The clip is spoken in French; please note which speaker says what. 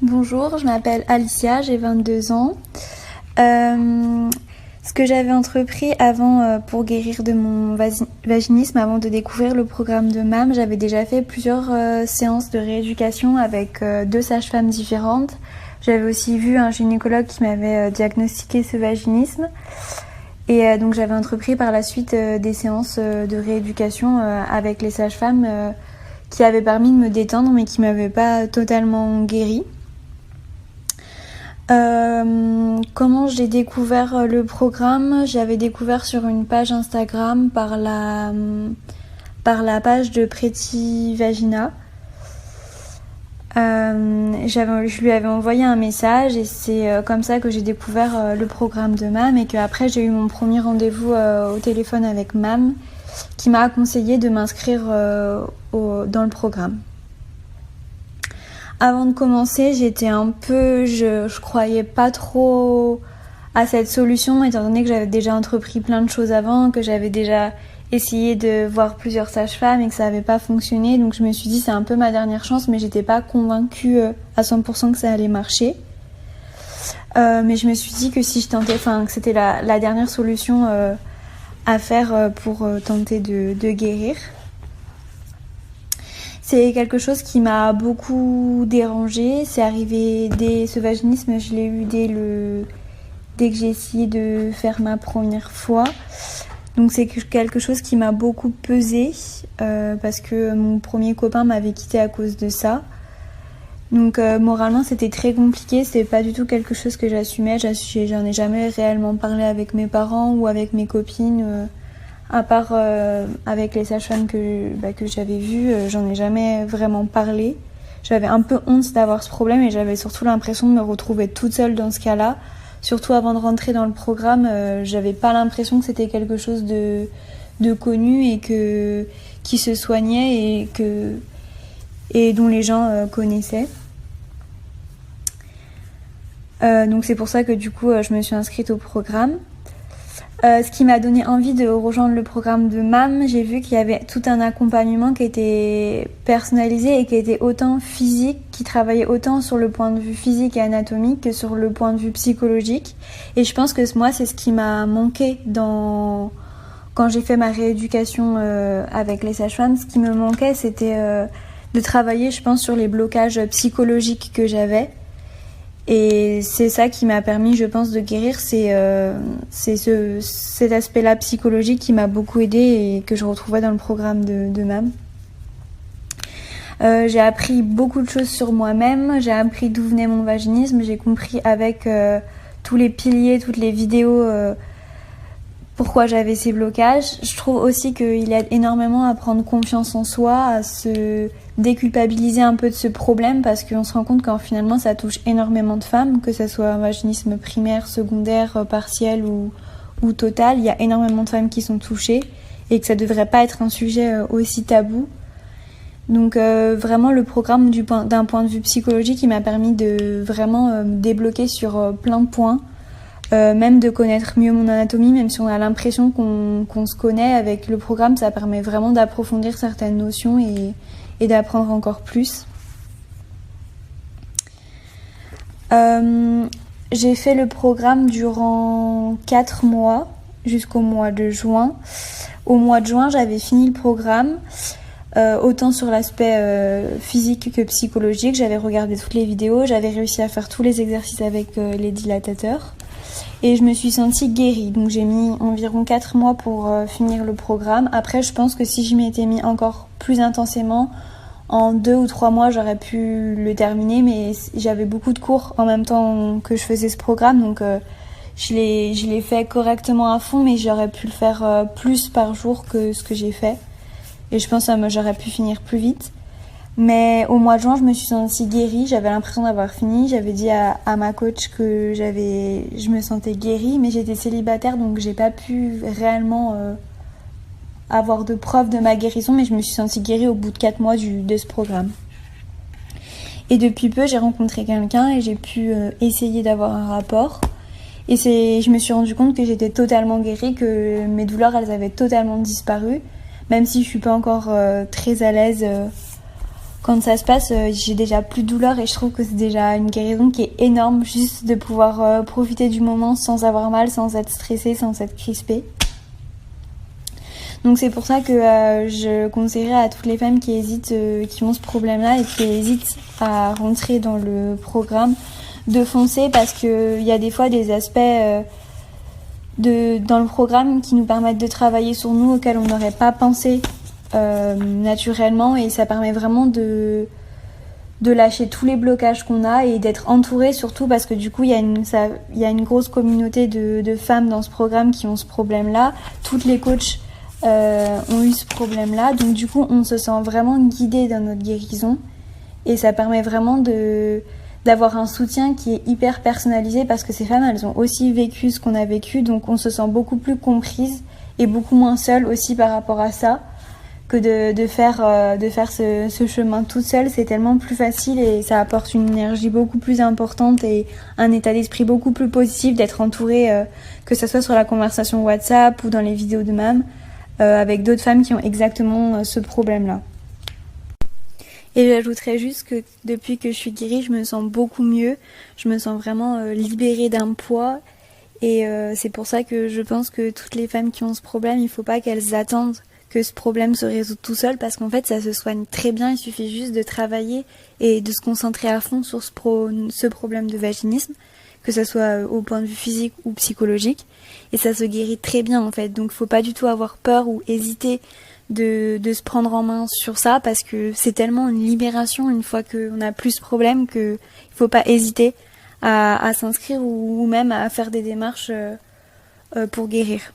Speaker 1: Bonjour, je m'appelle Alicia, j'ai 22 ans. Ce que j'avais entrepris avant pour guérir de mon vaginisme, avant de découvrir le programme de MAM, j'avais déjà fait plusieurs séances de rééducation avec 2 sages-femmes différentes. J'avais aussi vu un gynécologue qui m'avait diagnostiqué ce vaginisme. Et donc j'avais entrepris par la suite des séances de rééducation avec les sages-femmes qui avaient permis de me détendre mais qui ne m'avaient pas totalement guérie. Comment j'ai découvert le programme? J'avais découvert sur une page Instagram par la page de Pretty Vagina. Je lui avais envoyé un message et c'est comme ça que j'ai découvert le programme de MAM et qu'après j'ai eu mon premier rendez-vous au téléphone avec MAM qui m'a conseillé de m'inscrire dans le programme. Avant de commencer, j'étais je croyais pas trop à cette solution étant donné que j'avais déjà entrepris plein de choses avant, que j'avais déjà essayé de voir plusieurs sages-femmes et que ça n'avait pas fonctionné. Donc je me suis dit c'est un peu ma dernière chance, mais j'étais pas convaincue à 100% que ça allait marcher. Mais je me suis dit que si je tentais, que c'était la dernière solution à faire pour tenter de guérir. C'est quelque chose qui m'a beaucoup dérangée. C'est arrivé ce vaginisme, je l'ai eu dès que j'ai essayé de faire ma première fois. Donc c'est quelque chose qui m'a beaucoup pesé parce que mon premier copain m'avait quittée à cause de ça. Donc moralement c'était très compliqué, c'était pas du tout quelque chose que j'assumais. J'en ai jamais réellement parlé avec mes parents ou avec mes copines. À part avec les sages-femmes que j'avais vues, j'en ai jamais vraiment parlé. J'avais un peu honte d'avoir ce problème et j'avais surtout l'impression de me retrouver toute seule dans ce cas-là. Surtout avant de rentrer dans le programme, j'avais pas l'impression que c'était quelque chose de connu et qui se soignait et dont les gens connaissaient. Donc c'est pour ça que du coup je me suis inscrite au programme. Ce qui m'a donné envie de rejoindre le programme de MAM, j'ai vu qu'il y avait tout un accompagnement qui était personnalisé et qui était autant physique, qui travaillait autant sur le point de vue physique et anatomique que sur le point de vue psychologique. Et je pense que moi, c'est ce qui m'a manqué quand j'ai fait ma rééducation avec les sages-femmes. Ce qui me manquait, c'était de travailler, je pense, sur les blocages psychologiques que j'avais. Et c'est ça qui m'a permis, je pense, de guérir. C'est cet aspect-là psychologique qui m'a beaucoup aidée et que je retrouvais dans le programme de MAM. J'ai appris beaucoup de choses sur moi-même. J'ai appris d'où venait mon vaginisme. J'ai compris avec tous les piliers, toutes les vidéos, pourquoi j'avais ces blocages. Je trouve aussi qu'il aide énormément à prendre confiance en soi, à se déculpabiliser un peu de ce problème parce qu'on se rend compte qu'en finalement ça touche énormément de femmes, que ce soit un vaginisme primaire, secondaire, partiel ou total. Il y a énormément de femmes qui sont touchées et que ça devrait pas être un sujet aussi tabou. Donc vraiment le programme d'un point de vue psychologique, il m'a permis de vraiment me débloquer sur plein de points. Même de connaître mieux mon anatomie, même si on a l'impression qu'on se connaît, avec le programme, ça permet vraiment d'approfondir certaines notions et d'apprendre encore plus. J'ai fait le programme durant 4 mois, jusqu'au mois de juin. Au mois de juin, j'avais fini le programme, autant sur l'aspect physique que psychologique. J'avais regardé toutes les vidéos, j'avais réussi à faire tous les exercices avec les dilatateurs. Et je me suis sentie guérie. Donc j'ai mis environ 4 mois pour finir le programme. Après, je pense que si je m'étais mis encore plus intensément, en 2 ou 3 mois, j'aurais pu le terminer. Mais j'avais beaucoup de cours en même temps que je faisais ce programme. Donc je l'ai fait correctement à fond, mais j'aurais pu le faire plus par jour que ce que j'ai fait. Et je pense que j'aurais pu finir plus vite. Mais au mois de juin, je me suis sentie guérie, j'avais l'impression d'avoir fini. J'avais dit à ma coach que je me sentais guérie, mais j'étais célibataire, donc j'ai pas pu réellement avoir de preuves de ma guérison, mais je me suis sentie guérie au bout de 4 mois de ce programme. Et depuis peu, j'ai rencontré quelqu'un et j'ai pu essayer d'avoir un rapport. Et je me suis rendu compte que j'étais totalement guérie, que mes douleurs, elles avaient totalement disparu, même si je suis pas encore très à l'aise quand ça se passe, j'ai déjà plus de douleur et je trouve que c'est déjà une guérison qui est énorme, juste de pouvoir profiter du moment sans avoir mal, sans être stressée, sans être crispée. Donc c'est pour ça que je conseillerais à toutes les femmes qui hésitent, qui ont ce problème-là et qui hésitent à rentrer dans le programme, de foncer, parce qu'il y a des fois des aspects dans le programme qui nous permettent de travailler sur nous auxquels on n'aurait pas pensé naturellement, et ça permet vraiment de lâcher tous les blocages qu'on a et d'être entouré, surtout parce que du coup il y a une grosse communauté de femmes dans ce programme qui ont ce problème-là. Toutes les coachs ont eu ce problème-là, donc du coup on se sent vraiment guidé dans notre guérison, et ça permet vraiment d'avoir un soutien qui est hyper personnalisé, parce que ces femmes, elles ont aussi vécu ce qu'on a vécu, donc on se sent beaucoup plus comprise et beaucoup moins seule aussi par rapport à ça, que de faire ce chemin toute seule. C'est tellement plus facile et ça apporte une énergie beaucoup plus importante et un état d'esprit beaucoup plus positif d'être entourée, que ce soit sur la conversation WhatsApp ou dans les vidéos de MAM, avec d'autres femmes qui ont exactement ce problème-là. Et j'ajouterais juste que depuis que je suis guérie, je me sens beaucoup mieux. Je me sens vraiment libérée d'un poids. Et c'est pour ça que je pense que toutes les femmes qui ont ce problème, il ne faut pas qu'elles attendent que ce problème se résout tout seul, parce qu'en fait, ça se soigne très bien. Il suffit juste de travailler et de se concentrer à fond sur ce problème de vaginisme, que ce soit au point de vue physique ou psychologique. Et ça se guérit très bien, en fait. Donc, il ne faut pas du tout avoir peur ou hésiter de se prendre en main sur ça, parce que c'est tellement une libération une fois qu'on a plus ce problème qu'il ne faut pas hésiter à s'inscrire ou même à faire des démarches pour guérir.